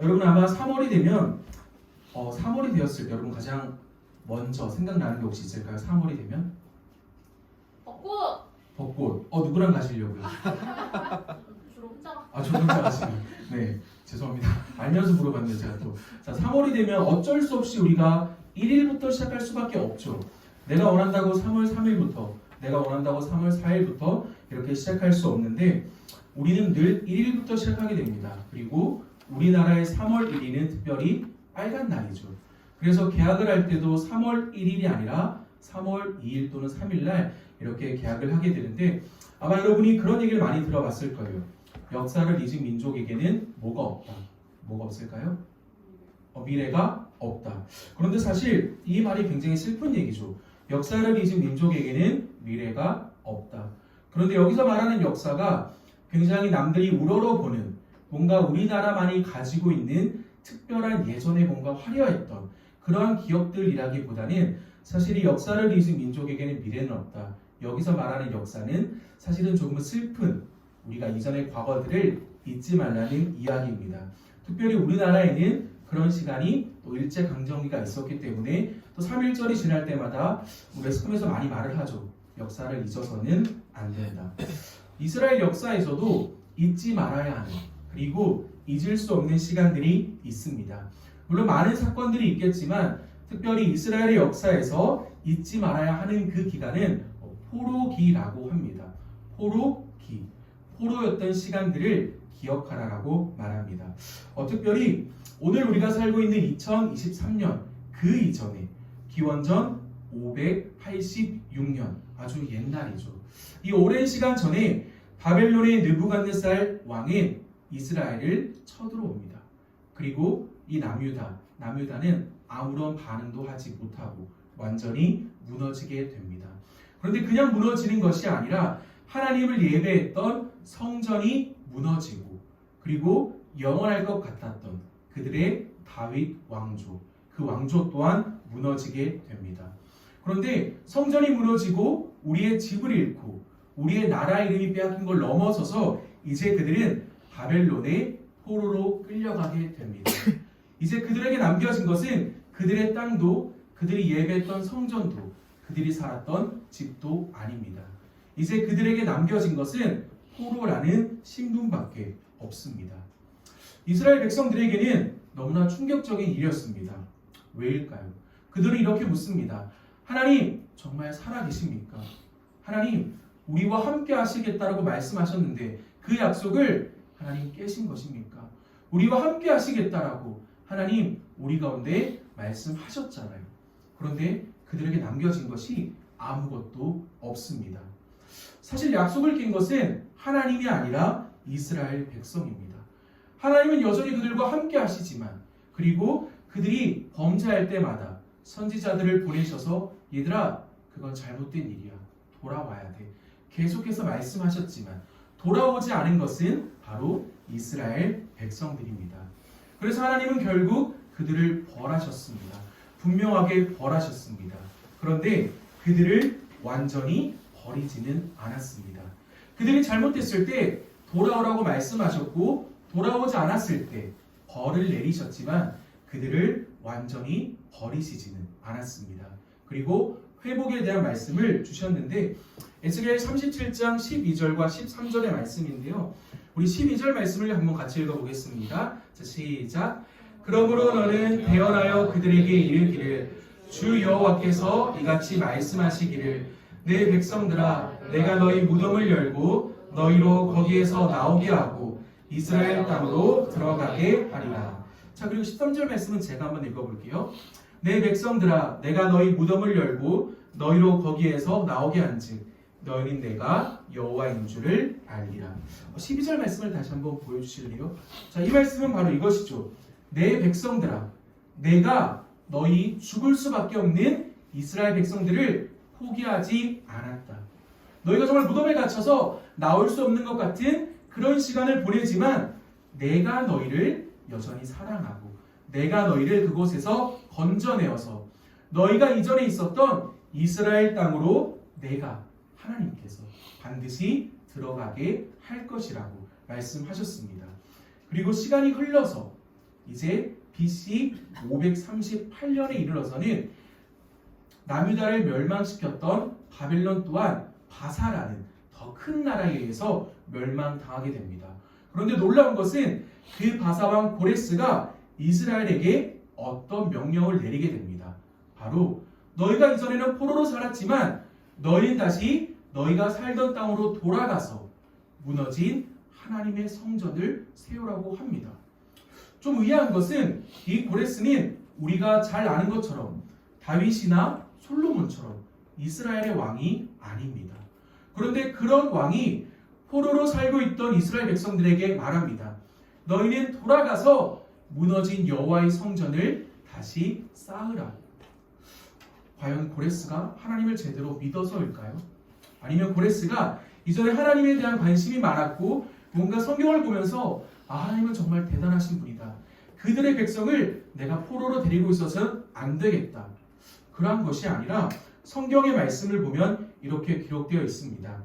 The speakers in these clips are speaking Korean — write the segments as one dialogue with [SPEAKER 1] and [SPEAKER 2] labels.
[SPEAKER 1] 여러분 아마 3월이 되면 3월이 되었을 때 여러분 가장 먼저 생각나는 게 혹시 있을까요? 3월이 되면?
[SPEAKER 2] 벚꽃!
[SPEAKER 1] 벚꽃. 누구랑 가시려고요?
[SPEAKER 2] 주로 혼자 가.
[SPEAKER 1] 저 혼자 가시네. 네, 죄송합니다. 알면서 물어봤네요, 제가 또. 자, 3월이 되면 어쩔 수 없이 우리가 1일부터 시작할 수밖에 없죠. 내가 원한다고 3월 3일부터, 내가 원한다고 3월 4일부터 이렇게 시작할 수 없는데 우리는 늘 1일부터 시작하게 됩니다. 그리고 우리나라의 3월 1일은 특별히 빨간 날이죠. 그래서 계약을 할 때도 3월 1일이 아니라 3월 2일 또는 3일 날 이렇게 계약을 하게 되는데 아마 여러분이 그런 얘기를 많이 들어봤을 거예요. 역사를 잊은 민족에게는 뭐가 없다. 뭐가 없을까요? 미래가 없다. 그런데 사실 이 말이 굉장히 슬픈 얘기죠. 역사를 잊은 민족에게는 미래가 없다. 그런데 여기서 말하는 역사가 굉장히 남들이 우러러보는 뭔가 우리나라만이 가지고 있는 특별한 예전에 뭔가 화려했던 그러한 기억들이라기보다는 사실 이 역사를 잊은 민족에게는 미래는 없다. 여기서 말하는 역사는 사실은 조금 슬픈 우리가 이전의 과거들을 잊지 말라는 이야기입니다. 특별히 우리나라에는 그런 시간이 또 일제강점기가 있었기 때문에 또 3.1절이 지날 때마다 매스컴에서 많이 말을 하죠. 역사를 잊어서는 안 된다. 이스라엘 역사에서도 잊지 말아야 하는 그리고 잊을 수 없는 시간들이 있습니다. 물론 많은 사건들이 있겠지만 특별히 이스라엘의 역사에서 잊지 말아야 하는 그 기간은 포로기라고 합니다. 포로기. 포로였던 시간들을 기억하라라고 말합니다. 특별히 오늘 우리가 살고 있는 2023년 그 이전에 기원전 586년 아주 옛날이죠. 이 오랜 시간 전에 바벨론의 느부갓네살 왕은 이스라엘을 쳐들어옵니다. 그리고 이 남유다는 아무런 반응도 하지 못하고 완전히 무너지게 됩니다. 그런데 그냥 무너지는 것이 아니라 하나님을 예배했던 성전이 무너지고 그리고 영원할 것 같았던 그들의 다윗 왕조, 그 왕조 또한 무너지게 됩니다. 그런데 성전이 무너지고 우리의 집을 잃고 우리의 나라 이름이 빼앗긴 걸 넘어서서 이제 그들은 바벨론의 포로로 끌려가게 됩니다. 이제 그들에게 남겨진 것은 그들의 땅도 그들이 예배했던 성전도 그들이 살았던 집도 아닙니다. 이제 그들에게 남겨진 것은 포로라는 신분밖에 없습니다. 이스라엘 백성들에게는 너무나 충격적인 일이었습니다. 왜일까요? 그들은 이렇게 묻습니다. 하나님 정말 살아계십니까? 하나님 우리와 함께 하시겠다라고 말씀하셨는데 그 약속을 하나님 깨신 것입니까? 우리와 함께 하시겠다라고 하나님 우리 가운데 말씀하셨잖아요. 그런데 그들에게 남겨진 것이 아무것도 없습니다. 사실 약속을 깬 것은 하나님이 아니라 이스라엘 백성입니다. 하나님은 여전히 그들과 함께 하시지만 그리고 그들이 범죄할 때마다 선지자들을 보내셔서 얘들아 그건 잘못된 일이야. 돌아와야 돼. 계속해서 말씀하셨지만 돌아오지 않은 것은 바로 이스라엘 백성들입니다. 그래서 하나님은 결국 그들을 벌하셨습니다. 분명하게 벌하셨습니다. 그런데 그들을 완전히 버리지는 않았습니다. 그들이 잘못했을 때 돌아오라고 말씀하셨고 돌아오지 않았을 때 벌을 내리셨지만 그들을 완전히 버리시지는 않았습니다. 그리고 회복에 대한 말씀을 주셨는데 에스겔 37장 12절과 13절의 말씀인데요. 우리 12절 말씀을 한번 같이 읽어보겠습니다. 자, 시작. 그러므로 너는 대언하여 그들에게 이르기를 주 여호와께서 이같이 말씀하시기를 내 백성들아 내가 너희 무덤을 열고 너희로 거기에서 나오게 하고 이스라엘 땅으로 들어가게 하리라. 자, 그리고 13절 말씀은 제가 한번 읽어볼게요. 내 백성들아 내가 너희 무덤을 열고 너희로 거기에서 나오게 한즉 너희는 내가 여호와인 줄을 알리라. 12절 말씀을 다시 한번 보여주실래요? 자, 이 말씀은 바로 이것이죠. 내 백성들아 내가 너희 죽을 수밖에 없는 이스라엘 백성들을 포기하지 않았다. 너희가 정말 무덤에 갇혀서 나올 수 없는 것 같은 그런 시간을 보내지만 내가 너희를 여전히 사랑하고 내가 너희를 그곳에서 건져내어서 너희가 이전에 있었던 이스라엘 땅으로 내가 하나님께서 반드시 들어가게 할 것이라고 말씀하셨습니다. 그리고 시간이 흘러서 이제 BC 538년에 이르러서는 남유다를 멸망시켰던 바벨론 또한 바사라는 더 큰 나라에 의해서 멸망당하게 됩니다. 그런데 놀라운 것은 그 바사왕 고레스가 이스라엘에게 어떤 명령을 내리게 됩니다. 바로 너희가 이전에는 포로로 살았지만 너희는 다시 너희가 살던 땅으로 돌아가서 무너진 하나님의 성전을 세우라고 합니다. 좀 의아한 것은 이 고레스는 우리가 잘 아는 것처럼 다윗이나 솔로몬처럼 이스라엘의 왕이 아닙니다. 그런데 그런 왕이 포로로 살고 있던 이스라엘 백성들에게 말합니다. 너희는 돌아가서 무너진 여호와의 성전을 다시 쌓으라. 과연 고레스가 하나님을 제대로 믿어서일까요? 아니면 고레스가 이전에 하나님에 대한 관심이 많았고 뭔가 성경을 보면서 하나님은 정말 대단하신 분이다. 그들의 백성을 내가 포로로 데리고 있어서는 안 되겠다. 그러한 것이 아니라 성경의 말씀을 보면 이렇게 기록되어 있습니다.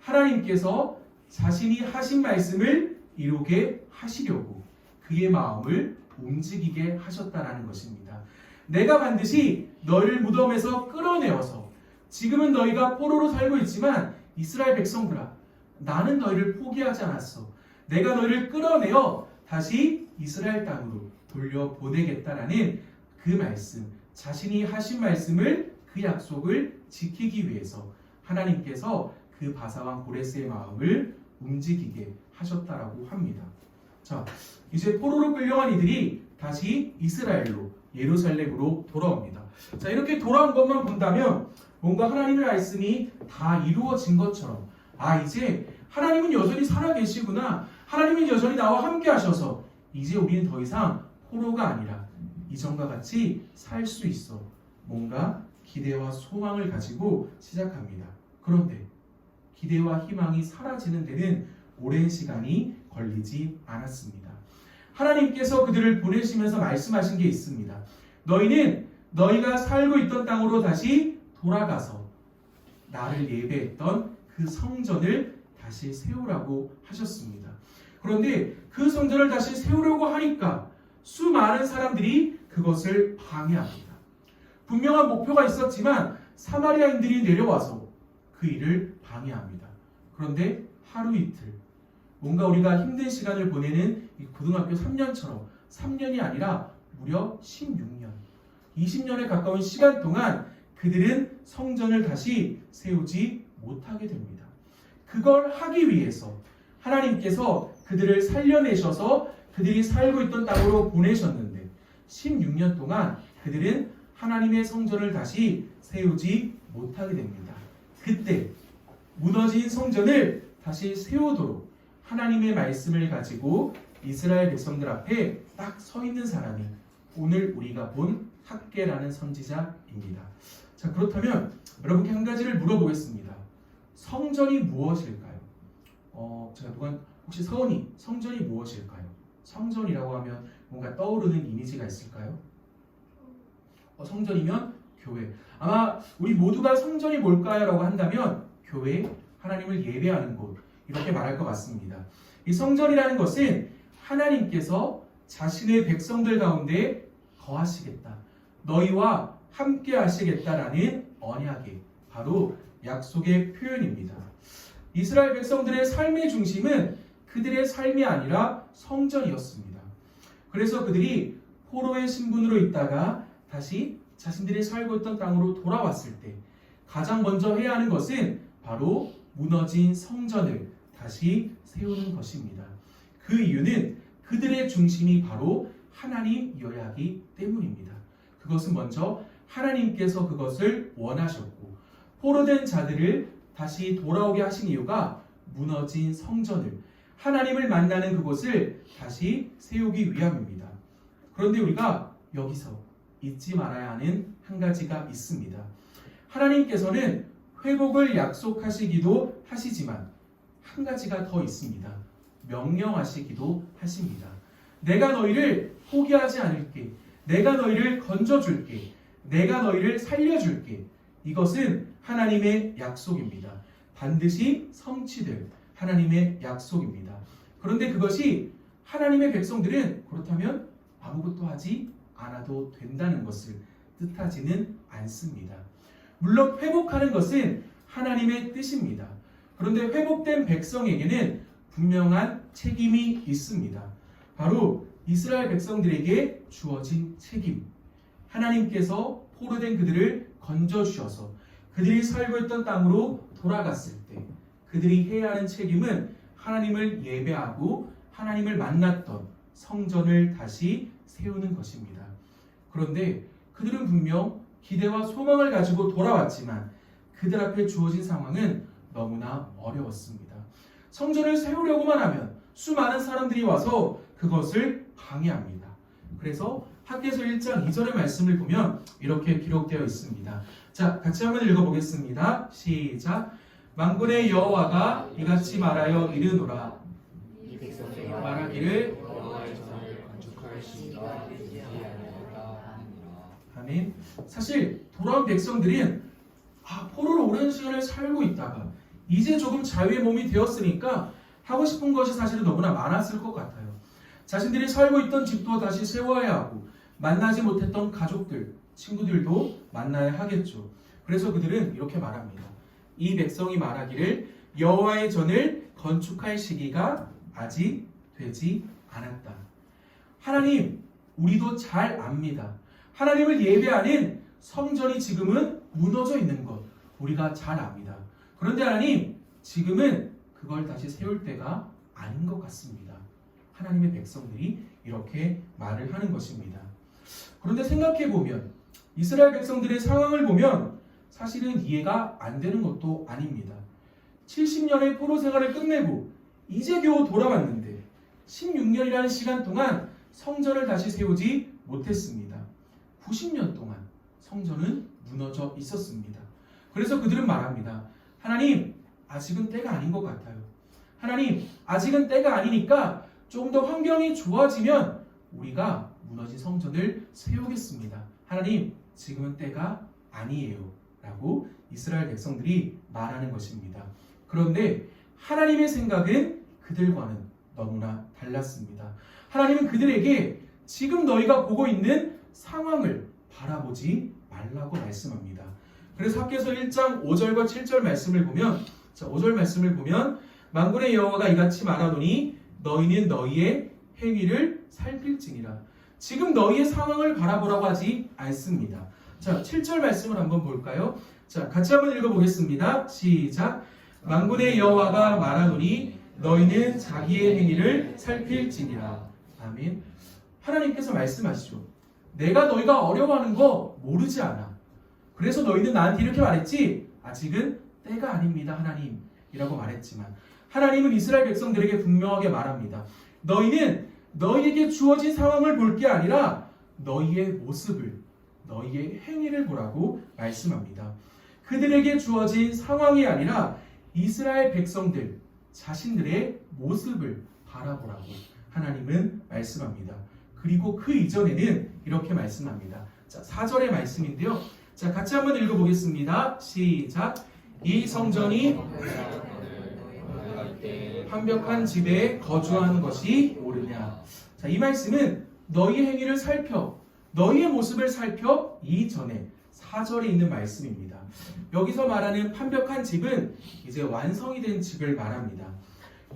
[SPEAKER 1] 하나님께서 자신이 하신 말씀을 이루게 하시려고 그의 마음을 움직이게 하셨다라는 것입니다. 내가 반드시 너희를 무덤에서 끌어내어서 지금은 너희가 포로로 살고 있지만 이스라엘 백성들아 나는 너희를 포기하지 않았어. 내가 너희를 끌어내어 다시 이스라엘 땅으로 돌려보내겠다라는 그 말씀, 자신이 하신 말씀을 그 약속을 지키기 위해서 하나님께서 그 바사왕 고레스의 마음을 움직이게 하셨다라고 합니다. 자, 이제 포로로 끌려간 이들이 다시 이스라엘로 예루살렘으로 돌아옵니다. 자, 이렇게 돌아온 것만 본다면 뭔가 하나님의 말씀이 다 이루어진 것처럼 이제 하나님은 여전히 살아계시구나. 하나님은 여전히 나와 함께 하셔서 이제 우리는 더 이상 포로가 아니라 이전과 같이 살 수 있어. 뭔가 기대와 소망을 가지고 시작합니다. 그런데 기대와 희망이 사라지는 데는 오랜 시간이 걸리지 않았습니다. 하나님께서 그들을 보내시면서 말씀하신 게 있습니다. 너희는 너희가 살고 있던 땅으로 다시 돌아가서 나를 예배했던 그 성전을 다시 세우라고 하셨습니다. 그런데 그 성전을 다시 세우려고 하니까 수많은 사람들이 그것을 방해합니다. 분명한 목표가 있었지만 사마리아인들이 내려와서 그 일을 방해합니다. 그런데 하루 이틀 뭔가 우리가 힘든 시간을 보내는 이 고등학교 3년처럼 3년이 아니라 무려 16년, 20년에 가까운 시간 동안 그들은 성전을 다시 세우지 못하게 됩니다. 그걸 하기 위해서 하나님께서 그들을 살려내셔서 그들이 살고 있던 땅으로 보내셨는데 16년 동안 그들은 하나님의 성전을 다시 세우지 못하게 됩니다. 그때 무너진 성전을 다시 세우도록 하나님의 말씀을 가지고 이스라엘 백성들 앞에 딱 서 있는 사람이 오늘 우리가 본 학개라는 선지자입니다. 자, 그렇다면 여러분께 한 가지를 물어보겠습니다. 성전이 무엇일까요? 혹시 서은이 성전이 무엇일까요? 성전이라고 하면 뭔가 떠오르는 이미지가 있을까요? 성전이면 교회. 아마 우리 모두가 성전이 뭘까요? 라고 한다면 교회, 하나님을 예배하는 곳 이렇게 말할 것 같습니다. 이 성전이라는 것은 하나님께서 자신의 백성들 가운데 거하시겠다. 너희와 함께 하시겠다라는 언약의 바로 약속의 표현입니다. 이스라엘 백성들의 삶의 중심은 그들의 삶이 아니라 성전이었습니다. 그래서 그들이 포로의 신분으로 있다가 다시 자신들이 살고 있던 땅으로 돌아왔을 때 가장 먼저 해야 하는 것은 바로 무너진 성전을 다시 세우는 것입니다. 그 이유는 그들의 중심이 바로 하나님이어야 하기 때문입니다. 그것은 먼저 하나님께서 그것을 원하셨고 포로된 자들을 다시 돌아오게 하신 이유가 무너진 성전을 하나님을 만나는 그곳을 다시 세우기 위함입니다. 그런데 우리가 여기서 잊지 말아야 하는 한 가지가 있습니다. 하나님께서는 회복을 약속하시기도 하시지만 한 가지가 더 있습니다. 명령하시기도 하십니다. 내가 너희를 포기하지 않을게. 내가 너희를 건져줄게. 내가 너희를 살려줄게. 이것은 하나님의 약속입니다. 반드시 성취될 하나님의 약속입니다. 그런데 그것이 하나님의 백성들은 그렇다면 아무것도 하지 않아도 된다는 것을 뜻하지는 않습니다. 물론 회복하는 것은 하나님의 뜻입니다. 그런데 회복된 백성에게는 분명한 책임이 있습니다. 바로 이스라엘 백성들에게 주어진 책임. 하나님께서 포로된 그들을 건져주셔서 그들이 살고 있던 땅으로 돌아갔을 때 그들이 해야 하는 책임은 하나님을 예배하고 하나님을 만났던 성전을 다시 세우는 것입니다. 그런데 그들은 분명 기대와 소망을 가지고 돌아왔지만 그들 앞에 주어진 상황은 너무나 어려웠습니다. 성전을 세우려고만 하면 수많은 사람들이 와서 그것을 방해합니다. 그래서 학개서 1장 2절의 말씀을 보면 이렇게 기록되어 있습니다. 자, 같이 한번 읽어보겠습니다. 시작. 만군의 여호와가 이같이 말하여 이르노라.
[SPEAKER 3] 이 백성이
[SPEAKER 1] 말하기를
[SPEAKER 3] 여호와의 전을 건축할 시기가 되지 않으리라.
[SPEAKER 1] 아멘. 사실 돌아온 백성들은 포로로 오랜 시간을 살고 있다가 이제 조금 자유의 몸이 되었으니까 하고 싶은 것이 사실은 너무나 많았을 것 같아요. 자신들이 살고 있던 집도 다시 세워야 하고 만나지 못했던 가족들, 친구들도 만나야 하겠죠. 그래서 그들은 이렇게 말합니다. 이 백성이 말하기를 여호와의 전을 건축할 시기가 아직 되지 않았다. 하나님, 우리도 잘 압니다. 하나님을 예배하는 성전이 지금은 무너져 있는 것 우리가 잘 압니다. 그런데 하나님, 지금은 그걸 다시 세울 때가 아닌 것 같습니다. 하나님의 백성들이 이렇게 말을 하는 것입니다. 그런데 생각해보면 이스라엘 백성들의 상황을 보면 사실은 이해가 안 되는 것도 아닙니다. 70년의 포로 생활을 끝내고 이제 겨우 돌아왔는데 16년이라는 시간 동안 성전을 다시 세우지 못했습니다. 90년 동안 성전은 무너져 있었습니다. 그래서 그들은 말합니다. 하나님, 아직은 때가 아닌 것 같아요. 하나님, 아직은 때가 아니니까 조금 더 환경이 좋아지면 우리가 무너진 성전을 세우겠습니다. 하나님, 지금은 때가 아니에요. 라고 이스라엘 백성들이 말하는 것입니다. 그런데 하나님의 생각은 그들과는 너무나 달랐습니다. 하나님은 그들에게 지금 너희가 보고 있는 상황을 바라보지 말라고 말씀합니다. 그래서 학개서 1장 5절과 7절 말씀을 보면 5절 말씀을 보면 만군의 여호와가 이같이 말하노니 너희는 너희의 행위를 살필지니라. 지금 너희의 상황을 바라보라고 하지 않습니다. 자, 7절 말씀을 한번 볼까요? 자, 같이 한번 읽어보겠습니다. 시작. 만군의 여호와가 말하노니 너희는 자기의 행위를 살필지니라. 아멘. 하나님께서 말씀하시죠. 내가 너희가 어려워하는 거 모르지 않아. 그래서 너희는 나한테 이렇게 말했지. 아직은 때가 아닙니다, 하나님. 이라고 말했지만 하나님은 이스라엘 백성들에게 분명하게 말합니다. 너희는 너희에게 주어진 상황을 볼 게 아니라 너희의 모습을, 너희의 행위를 보라고 말씀합니다. 그들에게 주어진 상황이 아니라 이스라엘 백성들 자신들의 모습을 바라보라고 하나님은 말씀합니다. 그리고 그 이전에는 이렇게 말씀합니다. 자, 4절의 말씀인데요. 자, 같이 한번 읽어보겠습니다. 시작. 이 성전이 완벽한 집에 거주한 것이 옳으냐. 자, 이 말씀은 너희의 행위를 살펴, 너희의 모습을 살펴 이전에 4절에 있는 말씀입니다. 여기서 말하는 완벽한 집은 이제 완성이 된 집을 말합니다.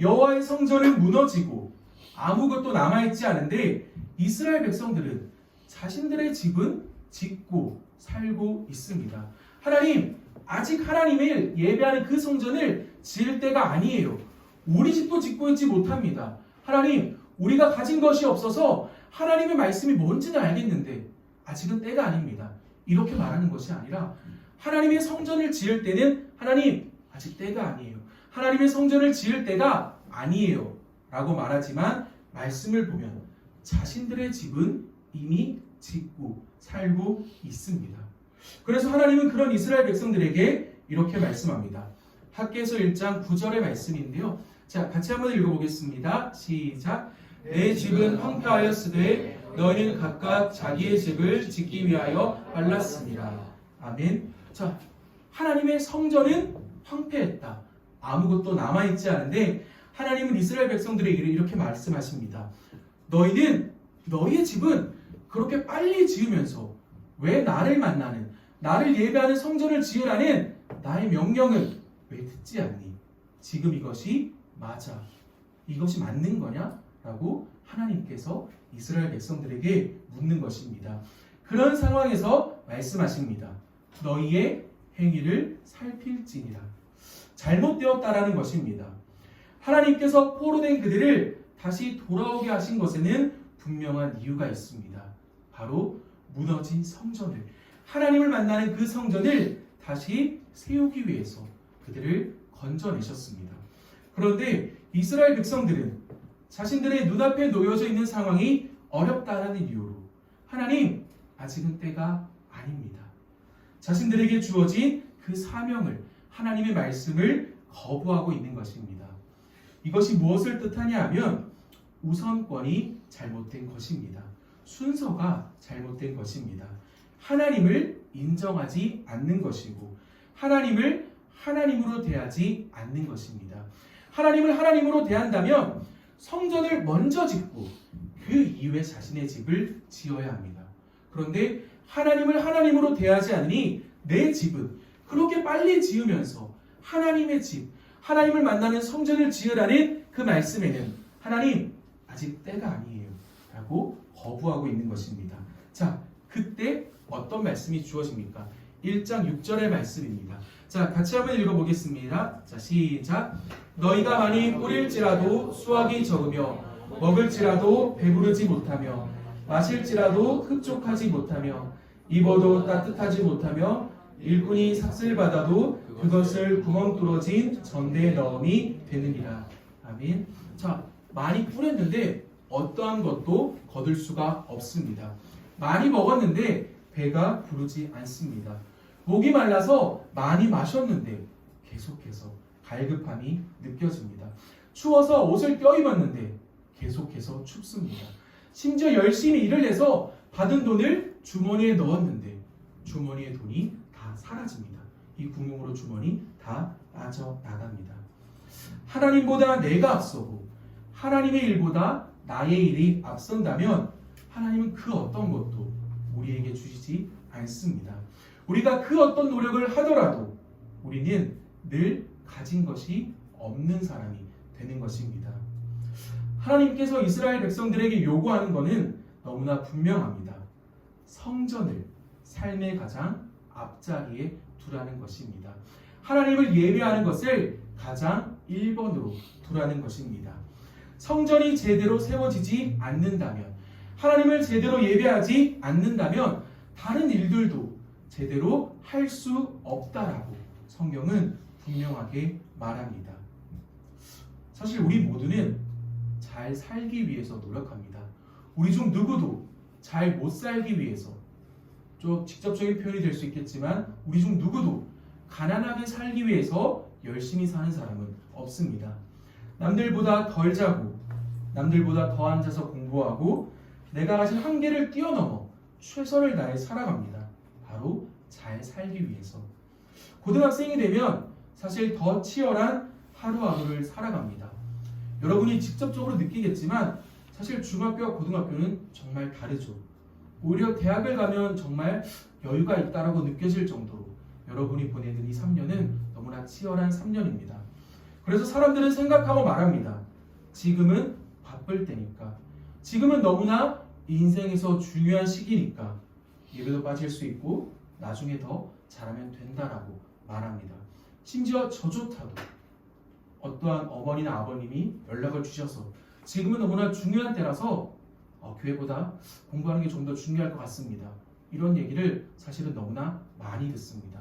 [SPEAKER 1] 여호와의 성전은 무너지고 아무것도 남아있지 않은데 이스라엘 백성들은 자신들의 집은 짓고 살고 있습니다. 하나님, 아직 하나님을 예배하는 그 성전을 지을 때가 아니에요. 우리 집도 짓고 있지 못합니다. 하나님, 우리가 가진 것이 없어서 하나님의 말씀이 뭔지는 알겠는데 아직은 때가 아닙니다. 이렇게 말하는 것이 아니라 하나님의 성전을 지을 때는 하나님, 아직 때가 아니에요. 하나님의 성전을 지을 때가 아니에요. 라고 말하지만 말씀을 보면 자신들의 집은 이미 짓고 살고 있습니다. 그래서 하나님은 그런 이스라엘 백성들에게 이렇게 말씀합니다. 학개서 1장 9절의 말씀인데요. 자, 같이 한번 읽어보겠습니다. 시작. 내 집은 황폐하였으되 너희는 각각 자기의 집을 짓기 위하여 발랐습니다. 아멘. 자, 하나님의 성전은 황폐했다. 아무것도 남아있지 않은데 하나님은 이스라엘 백성들에게 이렇게 말씀하십니다. 너희는 너희의 집은 그렇게 빨리 지으면서 왜 나를 만나는, 나를 예배하는 성전을 지으라는 나의 명령은 왜 듣지 않니? 지금 이것이 맞아. 이것이 맞는 거냐? 라고 하나님께서 이스라엘 백성들에게 묻는 것입니다. 그런 상황에서 말씀하십니다. 너희의 행위를 살필지니라. 잘못되었다라는 것입니다. 하나님께서 포로된 그들을 다시 돌아오게 하신 것에는 분명한 이유가 있습니다. 바로 무너진 성전을, 하나님을 만나는 그 성전을 다시 세우기 위해서 그들을 건져내셨습니다. 그런데 이스라엘 백성들은 자신들의 눈앞에 놓여져 있는 상황이 어렵다라는 이유로 하나님, 아직은 때가 아닙니다. 자신들에게 주어진 그 사명을, 하나님의 말씀을 거부하고 있는 것입니다. 이것이 무엇을 뜻하냐 하면 우선권이 잘못된 것입니다. 순서가 잘못된 것입니다. 하나님을 인정하지 않는 것이고 하나님을 하나님으로 대하지 않는 것입니다. 하나님을 하나님으로 대한다면 성전을 먼저 짓고 그 이후에 자신의 집을 지어야 합니다. 그런데 하나님을 하나님으로 대하지 않으니 내 집은 그렇게 빨리 지으면서 하나님의 집, 하나님을 만나는 성전을 지으라는 그 말씀에는 하나님, 아직 때가 아니에요 라고 거부하고 있는 것입니다. 자, 그때 어떤 말씀이 주어집니까? 1장 6절의 말씀입니다. 자, 같이 한번 읽어보겠습니다. 자, 시작. 너희가 많이 뿌릴지라도 수확이 적으며 먹을지라도 배부르지 못하며 마실지라도 흡족하지 못하며 입어도 따뜻하지 못하며 일꾼이 삭슬 받아도 그것을 구멍 뚫어진 전대에 넣음이 되느니라. 아멘. 자, 많이 뿌렸는데 어떠한 것도 거둘 수가 없습니다. 많이 먹었는데 배가 부르지 않습니다. 목이 말라서 많이 마셨는데 계속해서 갈급함이 느껴집니다. 추워서 옷을 껴입었는데 계속해서 춥습니다. 심지어 열심히 일을 해서 받은 돈을 주머니에 넣었는데 주머니의 돈이 다 사라집니다. 이 구멍으로 주머니 다 빠져나갑니다. 하나님보다 내가 앞서고 하나님의 일보다 나의 일이 앞선다면 하나님은 그 어떤 것도 우리에게 주시지 않습니다. 우리가 그 어떤 노력을 하더라도 우리는 늘 가진 것이 없는 사람이 되는 것입니다. 하나님께서 이스라엘 백성들에게 요구하는 것은 너무나 분명합니다. 성전을 삶의 가장 앞자리에 두라는 것입니다. 하나님을 예배하는 것을 가장 1번으로 두라는 것입니다. 성전이 제대로 세워지지 않는다면, 하나님을 제대로 예배하지 않는다면 다른 일들도 제대로 할 수 없다라고 성경은 분명하게 말합니다. 사실 우리 모두는 잘 살기 위해서 노력합니다. 우리 중 누구도 잘 못 살기 위해서, 좀 직접적인 표현이 될 수 있겠지만 우리 중 누구도 가난하게 살기 위해서 열심히 사는 사람은 없습니다. 남들보다 덜 자고 남들보다 더 앉아서 공부하고 내가 가진 한계를 뛰어넘어 최선을 다해 살아갑니다. 바로 잘 살기 위해서. 고등학생이 되면 사실 더 치열한 하루하루를 살아갑니다. 여러분이 직접적으로 느끼겠지만 사실 중학교와 고등학교는 정말 다르죠. 오히려 대학을 가면 정말 여유가 있다라고 느껴질 정도로 여러분이 보내는 이 3년은 너무나 치열한 3년입니다. 그래서 사람들은 생각하고 말합니다. 지금은 바쁠 때니까, 지금은 너무나 인생에서 중요한 시기니까 예배도 빠질 수 있고 나중에 더 잘하면 된다라고 말합니다. 심지어 저조차도 어떠한 어머니나 아버님이 연락을 주셔서 지금은 너무나 중요한 때라서 교회보다 공부하는 게 좀 더 중요할 것 같습니다. 이런 얘기를 사실은 너무나 많이 듣습니다.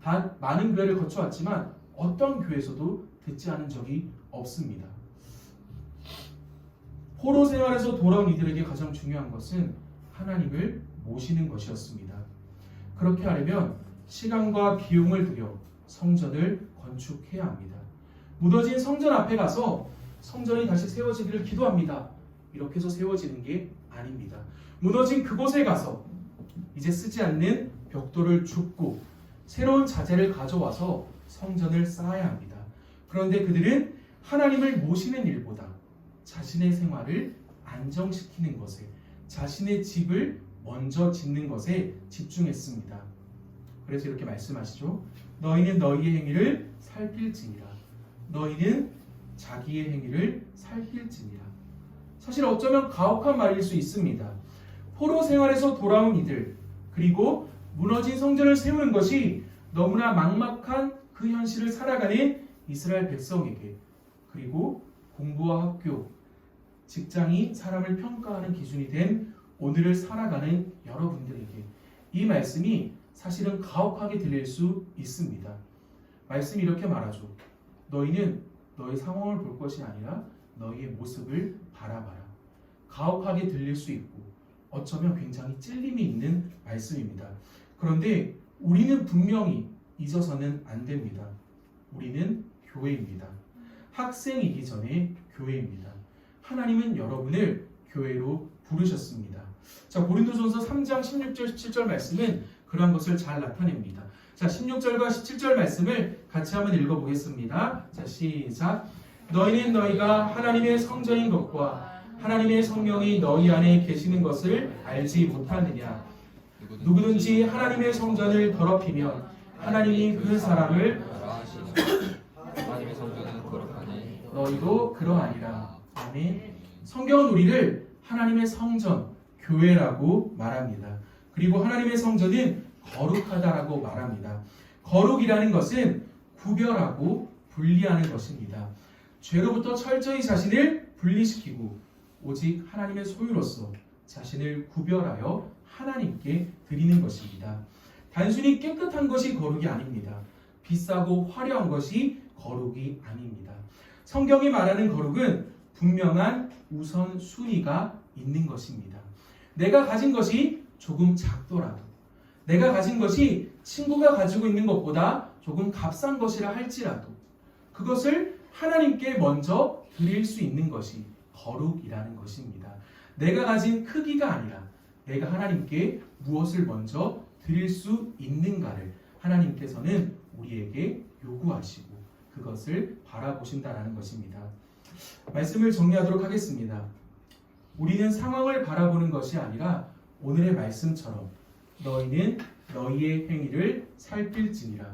[SPEAKER 1] 단 많은 교회를 거쳐왔지만 어떤 교회에서도 듣지 않은 적이 없습니다. 포로 생활에서 돌아온 이들에게 가장 중요한 것은 하나님을 모시는 것이었습니다. 그렇게 하려면 시간과 비용을 들여 성전을 건축해야 합니다. 무너진 성전 앞에 가서 성전이 다시 세워지기를 기도합니다. 이렇게 해서 세워지는 게 아닙니다. 무너진 그곳에 가서 이제 쓰지 않는 벽돌을 줍고 새로운 자재를 가져와서 성전을 쌓아야 합니다. 그런데 그들은 하나님을 모시는 일보다 자신의 생활을 안정시키는 것에, 자신의 집을 먼저 짓는 것에 집중했습니다. 그래서 이렇게 말씀하시죠. 너희는 너희의 행위를 살필지니라. 너희는 자기의 행위를 살필지니라. 사실 어쩌면 가혹한 말일 수 있습니다. 포로 생활에서 돌아온 이들, 그리고 무너진 성전을 세우는 것이 너무나 막막한 그 현실을 살아가는 이스라엘 백성에게, 그리고 공부와 학교, 직장이 사람을 평가하는 기준이 된 오늘을 살아가는 여러분들에게 이 말씀이 사실은 가혹하게 들릴 수 있습니다. 말씀이 이렇게 말하죠. 너희는 너희 상황을 볼 것이 아니라 너희의 모습을 바라봐라. 가혹하게 들릴 수 있고 어쩌면 굉장히 찔림이 있는 말씀입니다. 그런데 우리는 분명히 잊어서는 안 됩니다. 우리는 교회입니다. 학생이기 전에 교회입니다. 하나님은 여러분을 교회로 부르셨습니다. 자, 고린도전서 3장 16절 17절 말씀은 그러한 것을 잘 나타냅니다. 자, 16절과 17절 말씀을 같이 한번 읽어보겠습니다. 자, 시작. 너희는 너희가 하나님의 성전인 것과 하나님의 성령이 너희 안에 계시는 것을 알지 못하느냐. 누구든지 하나님의 성전을 더럽히면 하나님이 그 사람을
[SPEAKER 3] 하나님의 성전은 거룩하니
[SPEAKER 1] 너희도 그러하니라. 아멘. 성경은 우리를 하나님의 성전, 교회라고 말합니다. 그리고 하나님의 성전은 거룩하다라고 말합니다. 거룩이라는 것은 구별하고 분리하는 것입니다. 죄로부터 철저히 자신을 분리시키고 오직 하나님의 소유로서 자신을 구별하여 하나님께 드리는 것입니다. 단순히 깨끗한 것이 거룩이 아닙니다. 비싸고 화려한 것이 거룩이 아닙니다. 성경이 말하는 거룩은 분명한 우선순위가 있는 것입니다. 내가 가진 것이 조금 작더라도, 내가 가진 것이 친구가 가지고 있는 것보다 조금 값싼 것이라 할지라도 그것을 하나님께 먼저 드릴 수 있는 것이 거룩이라는 것입니다. 내가 가진 크기가 아니라 내가 하나님께 무엇을 먼저 드릴 수 있는가를 하나님께서는 우리에게 요구하시고 그것을 바라보신다라는 것입니다. 말씀을 정리하도록 하겠습니다. 우리는 상황을 바라보는 것이 아니라 오늘의 말씀처럼 너희는 너희의 행위를 살필지니라.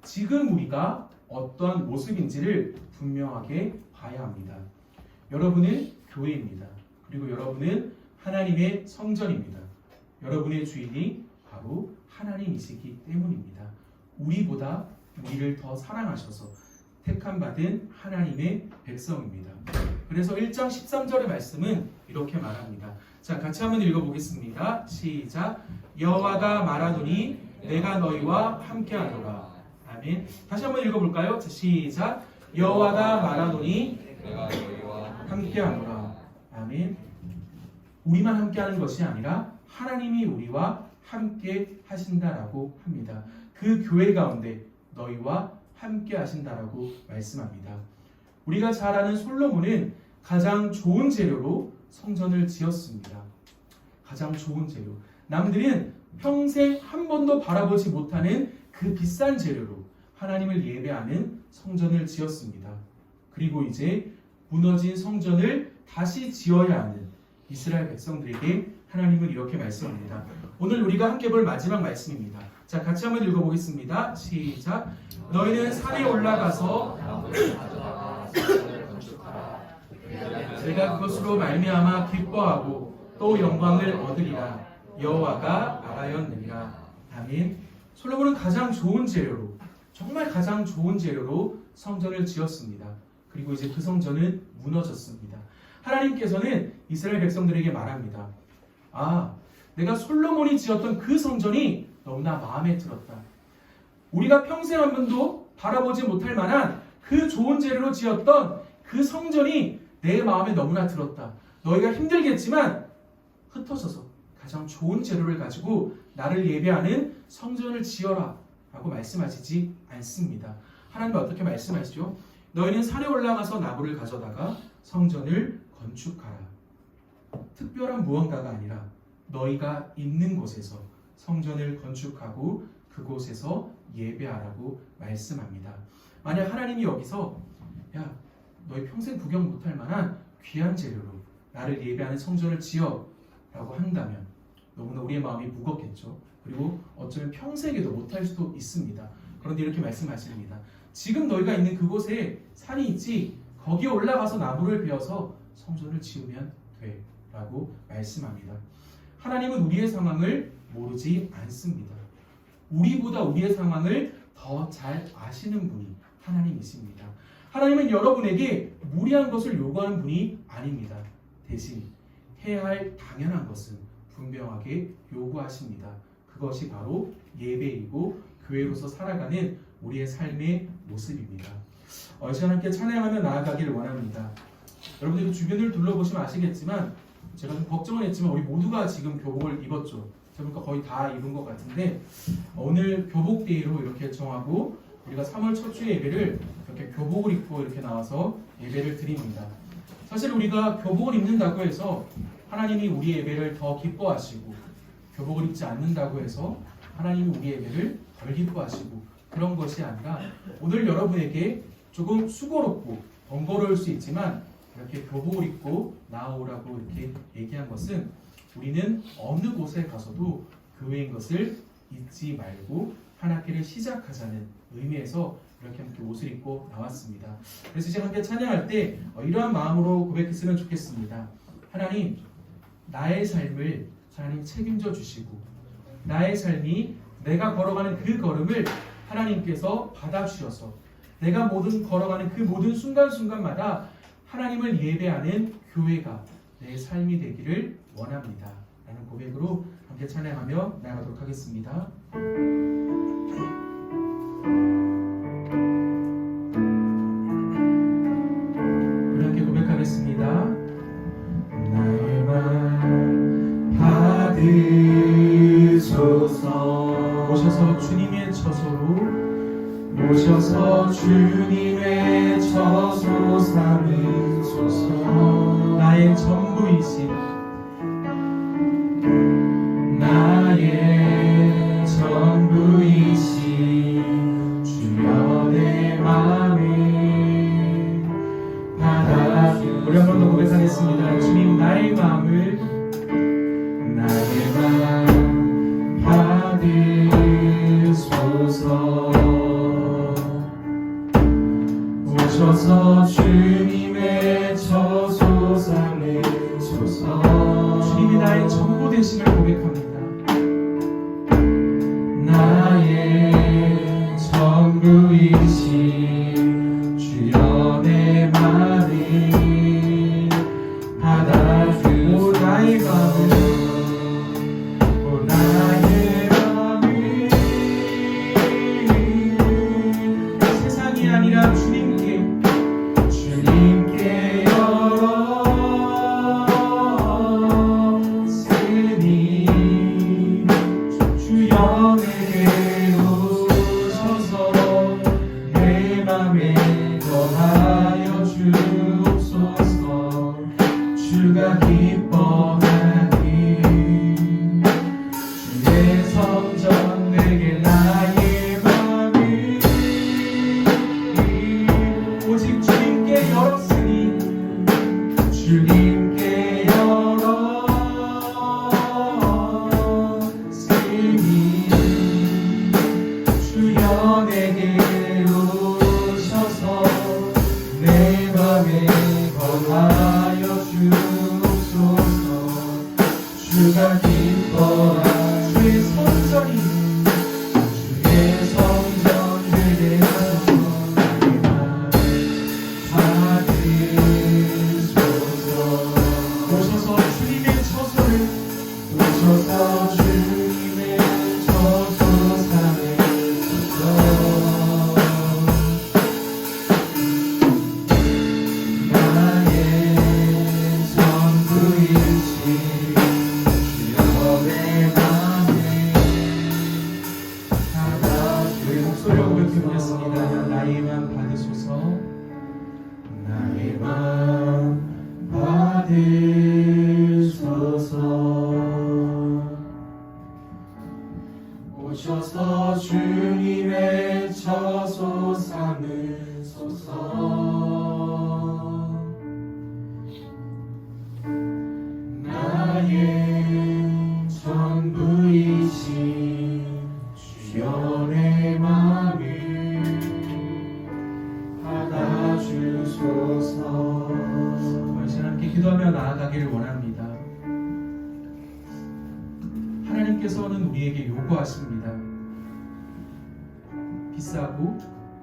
[SPEAKER 1] 지금 우리가 어떠한 모습인지를 분명하게 봐야 합니다. 여러분은 교회입니다. 그리고 여러분은 하나님의 성전입니다. 여러분의 주인이 바로 하나님이시기 때문입니다. 우리보다 우리를 더 사랑하셔서 택함받은 하나님의 백성입니다. 그래서 1장 13절의 말씀은 이렇게 말합니다. 자, 같이 한번 읽어보겠습니다. 시작. 여호와가 말하노니 내가 너희와 함께하노라. 아멘. 다시 한번 읽어볼까요? 자, 시작. 여호와가 말하노니
[SPEAKER 3] 내가 너희와
[SPEAKER 1] 함께하노라. 아멘. 우리만 함께하는 것이 아니라 하나님이 우리와 함께 하신다라고 합니다. 그 교회 가운데 너희와 함께 하신다라고 말씀합니다. 우리가 잘 아는 솔로몬은 가장 좋은 재료로 성전을 지었습니다. 가장 좋은 재료. 남들은 평생 한 번도 바라보지 못하는 그 비싼 재료로 하나님을 예배하는 성전을 지었습니다. 그리고 이제 무너진 성전을 다시 지어야 하는 이스라엘 백성들에게 하나님은 이렇게 말씀합니다. 오늘 우리가 함께 볼 마지막 말씀입니다. 자, 같이 한번 읽어보겠습니다. 시작. 너희는 산에 올라가서
[SPEAKER 3] 나무를 가져다가 성전을 건축하라.
[SPEAKER 1] 내가 그것으로 말미암아 기뻐하고 또 영광을 얻으리라. 여호와가 말하였느니라. 아멘. 솔로몬은 가장 좋은 재료로, 정말 가장 좋은 재료로 성전을 지었습니다. 그리고 이제 그 성전은 무너졌습니다. 하나님께서는 이스라엘 백성들에게 말합니다. 아, 내가 솔로몬이 지었던 그 성전이 너무나 마음에 들었다. 우리가 평생 한 번도 바라보지 못할 만한 그 좋은 재료로 지었던 그 성전이 내 마음에 너무나 들었다. 너희가 힘들겠지만 흩어져서 가장 좋은 재료를 가지고 나를 예배하는 성전을 지어라 라고 말씀하시지 않습니다. 하나님은 어떻게 말씀하시죠? 너희는 산에 올라가서 나무를 가져다가 성전을 건축하라. 특별한 무언가가 아니라 너희가 있는 곳에서 성전을 건축하고 그곳에서 예배하라고 말씀합니다. 만약 하나님이 여기서 야, 너희 평생 구경 못할 만한 귀한 재료로 나를 예배하는 성전을 지어 라고 한다면 너무나 우리의 마음이 무겁겠죠. 그리고 어쩌면 평생에도 못할 수도 있습니다. 그런데 이렇게 말씀하십니다. 지금 너희가 있는 그곳에 산이 있지 거기에 올라가서 나무를 베어서 성전을 지으면 돼 라고 말씀합니다. 하나님은 우리의 상황을 모르지 않습니다. 우리보다 우리의 상황을 더 잘 아시는 분이 하나님이십니다. 하나님은 여러분에게 무리한 것을 요구하는 분이 아닙니다. 대신 해야 할 당연한 것은 분명하게 요구하십니다. 그것이 바로 예배이고 교회로서 살아가는 우리의 삶의 모습입니다. 이 시간 함께 찬양하며 나아가기를 원합니다. 여러분들 주변을 둘러보시면 아시겠지만 제가 좀 걱정은 했지만 우리 모두가 지금 교복을 입었죠. 제가 보니까 거의 다 입은 것 같은데 오늘 교복데이로 이렇게 정하고 우리가 3월 첫 주의 예배를 이렇게 교복을 입고 이렇게 나와서 예배를 드립니다. 사실 우리가 교복을 입는다고 해서 하나님이 우리의 예배를 더 기뻐하시고 교복을 입지 않는다고 해서 하나님이 우리의 예배를 덜 기뻐하시고 그런 것이 아니라 오늘 여러분에게 조금 수고롭고 번거로울 수 있지만 이렇게 교복을 입고 나오라고 이렇게 얘기한 것은 우리는 어느 곳에 가서도 교회인 것을 잊지 말고 한 학기를 시작하자는 의미에서 이렇게 함께 옷을 입고 나왔습니다. 그래서 이제 함께 찬양할 때 이러한 마음으로 고백했으면 좋겠습니다. 하나님, 나의 삶을 하나님 책임져 주시고 나의 삶이 내가 걸어가는 그 걸음을 하나님께서 받아주셔서 내가 걸어가는 그 모든 순간순간마다 하나님을 예배하는 교회가 내 삶이 되기를 원합니다. 라는 고백으로 함께 찬양하며 나아가도록 하겠습니다. 우리 함께 고백하겠습니다. 나의 말 받으소서. 오셔서 주님의 처소 삼으소서. 나의 전부이신 주여 내 맘을 받아주소서. 우리 한 번 더 고백하겠습니다. 주님 나의 마음 받으소서. 오셔서 주님의 처소 삼으소서. 주님이 나의 전부 되심을 고백합니다. 나의 전부이신 주여 내 말을 받아주소. 나의 마음을 세상이 아니라 주님께 열었으니 주여 내게로 오셔서 내 맘에 거하여 주옵소서. 주가 기뻐하니 주의 성전 내게 나의 맘을 오직 주님께 열었으니 주님께 열었으니 주여 내게로 오셔서 내 맘에 거하여 주옵소서. 주가 기뻐하는 주의 성전이 주의 성전 되게 하소서. 받으소서. 오셔서 주님의 처소를 오셔서 주님의 처소 삼으소서. 나의 전부이신 주여 내 맘을 받아주소서. 우리 목소리로 고백해보겠습니다. 나의 맘 받으소서. 나의 맘 받으소서. 오셔서 주님의 처소 삼으소서. 나의 기도하며 나아가기를 원합니다. 하나님께서는 우리에게 요구하십니다. 비싸고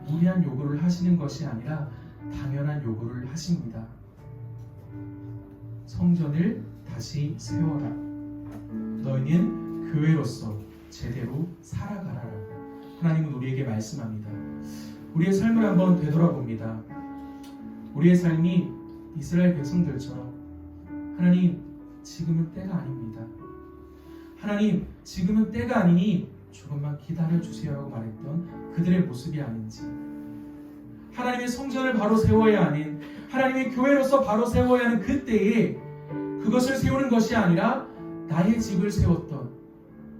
[SPEAKER 1] 무리한 요구를 하시는 것이 아니라 당연한 요구를 하십니다. 성전을 다시 세워라. 너희는 교회로서 제대로 살아가라라고 하나님은 우리에게 말씀합니다. 우리의 삶을 한번 되돌아봅니다. 우리의 삶이 이스라엘 백성들처럼 하나님 지금은 때가 아닙니다. 하나님 지금은 때가 아니니 조금만 기다려주세요 하고 말했던 그들의 모습이 아닌지, 하나님의 성전을 바로 세워야 하는, 하나님의 교회로서 바로 세워야 하는 그때에 그것을 세우는 것이 아니라 나의 집을 세웠던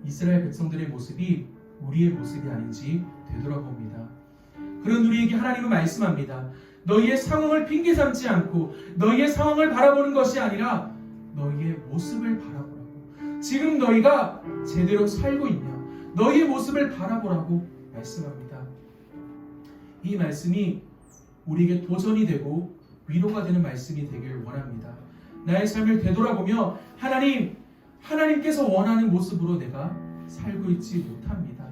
[SPEAKER 1] 이스라엘 백성들의 모습이 우리의 모습이 아닌지 되돌아봅니다. 그런 우리에게 하나님은 말씀합니다. 너희의 상황을 핑계 삼지 않고 너희의 상황을 바라보는 것이 아니라 너희의 모습을 바라보라고. 지금 너희가 제대로 살고 있냐, 너희의 모습을 바라보라고 말씀합니다. 이 말씀이 우리에게 도전이 되고 위로가 되는 말씀이 되길 원합니다. 나의 삶을 되돌아보며 하나님께서 원하는 모습으로 내가 살고 있지 못합니다.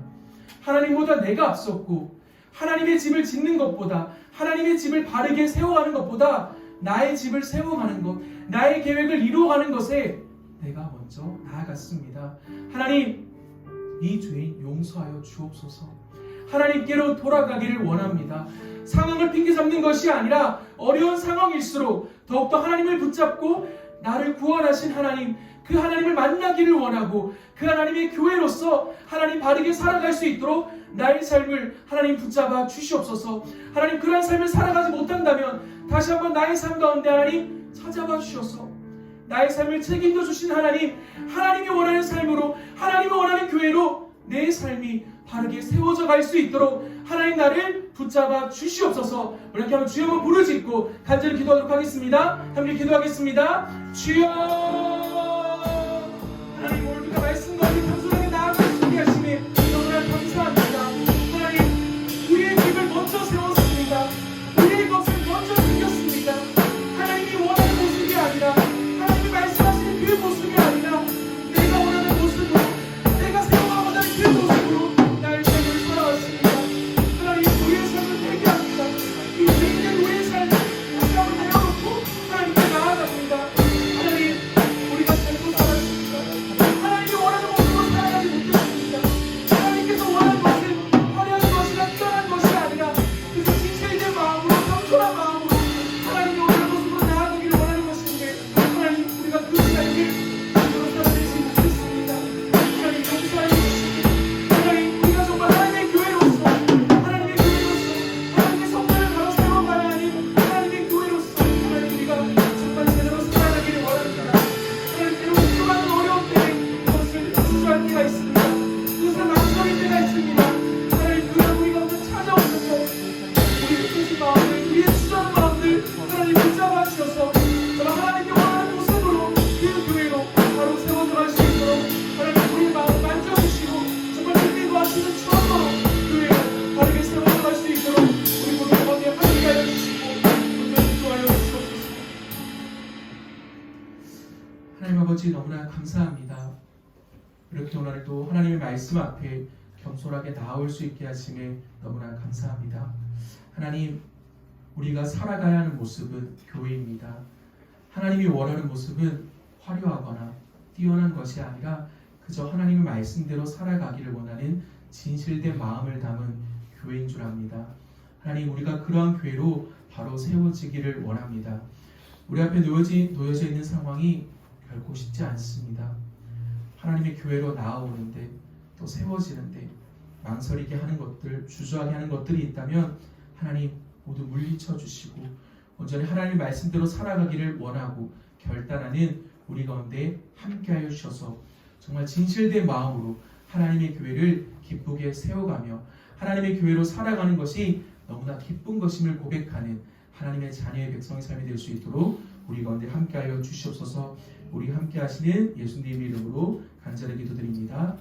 [SPEAKER 1] 하나님보다 내가 앞섰고 하나님의 집을 짓는 것보다, 하나님의 집을 바르게 세워가는 것보다 나의 집을 세워가는 것, 나의 계획을 이루어가는 것에 내가 먼저 나아갔습니다. 하나님, 이 죄인 용서하여 주옵소서. 하나님께로 돌아가기를 원합니다. 상황을 핑계 잡는 것이 아니라 어려운 상황일수록 더욱더 하나님을 붙잡고 나를 구원하신 하나님, 그 하나님을 만나기를 원하고 그 하나님의 교회로서 하나님 바르게 살아갈 수 있도록 나의 삶을 하나님 붙잡아 주시옵소서. 하나님, 그러한 삶을 살아가지 못한다면 다시 한번 나의 삶 가운데 하나님 찾아봐 주셔서 나의 삶을 책임져 주신 하나님, 하나님이 원하는 삶으로, 하나님이 원하는 교회로 내 삶이 바르게 세워져 갈 수 있도록 하나님 나를 붙잡아 주시옵소서. 이렇게 하면 주여 한번 부르짖고 간절히 기도하도록 하겠습니다. 함께 기도하겠습니다. 주여, 하나님 오늘 우리가 말씀과 우리 겸손하게 나아갈 수 있게 하심에 너무나 감사합니다. 하나님, 우리의 집을 먼저 세웠습니다. 우리의 것을 먼저 숨겼습니다. 하나님이 원하는 모습이 아니라, 하나님이 말씀하시는 그 모습이 아니라 내가 원하는 모습으로, 내가 세워가고 나는 그 모습으로 나의 삶을 살아왔습니다. 하나님, 우리의 삶을 회개합니다. 이 죄인된 우리의 삶을 다시 한번 내어놓고 하나님께 나아갑니다. 하나님, 우리가 잘못 살았습니다. 하나님이 원하는 모습으로 살아가지 못했습니다. 하나님께서 원하는 것은 화려한 것이나 뛰어난 것이 아니라 그저 진실된 마음으로, 겸손한 마음으로 하나님이 원하는 모습으로 나아가기를 원하는 것인데, 하나님, 우리가 그 삶을 제대로 살아내지 못했습니다. 하나님, 용서하여 주시고, 하나님, 우리가 정말 하나님의 교회로서, 하나님의 성전을 바로 세워가야 하는 하나님의 교회로서 하나님, 우리가 정말 제대로 살아가기를 원합니다. 하나님, 때로 수많은 어려운 때에 그것을 주저할 때가 있습니다. 그것을 망설일 때가 있습니다. 하나님, 그러나 우리 가운데 찾아오셔서 우리의 푸신 마음을, 우리의 주저하는 마음들 하나님 붙잡아 주셔서 정말 하나님께 원하는 모습으로 그 교회로 바로 세워져 갈 수 있도록 하나님 우리의 마음을 만져주시고 정말 그리고 하시는 추억으로 교회를 바르게 세워져 갈 수 있도록 우리 모두 가운데 함께하여 주시고 온전히 도와여 주시옵소서. 하나님 아버지, 너무나 감사합니다. 이렇게 오늘도 하나님의 말씀 앞에 겸손하게 나올 수 있게 하심에 너무나 감사합니다. 하나님, 우리가 살아가야 하는 모습은 교회입니다. 하나님이 원하는 모습은 화려하거나 뛰어난 것이 아니라 그저 하나님의 말씀대로 살아가기를 원하는 진실된 마음을 담은 교회인 줄 압니다. 하나님, 우리가 그러한 교회로 바로 세워지기를 원합니다. 우리 앞에 놓여져 있는 상황이 결코 쉽지 않습니다. 하나님의 교회로 나아오는데 또 세워지는데 망설이게 하는 것들, 주저하게 하는 것들이 있다면 하나님 모두 물리쳐 주시고 온전히 하나님의 말씀대로 살아가기를 원하고 결단하는 우리 가운데 함께하여 주셔서 정말 진실된 마음으로 하나님의 교회를 기쁘게 세워가며 하나님의 교회로 살아가는 것이 너무나 기쁜 것임을 고백하는 하나님의 자녀의 백성의 삶이 될 수 있도록 우리 가운데 함께하여 주시옵소서. 우리 함께 하시는 예수님의 이름으로 간절히 기도드립니다.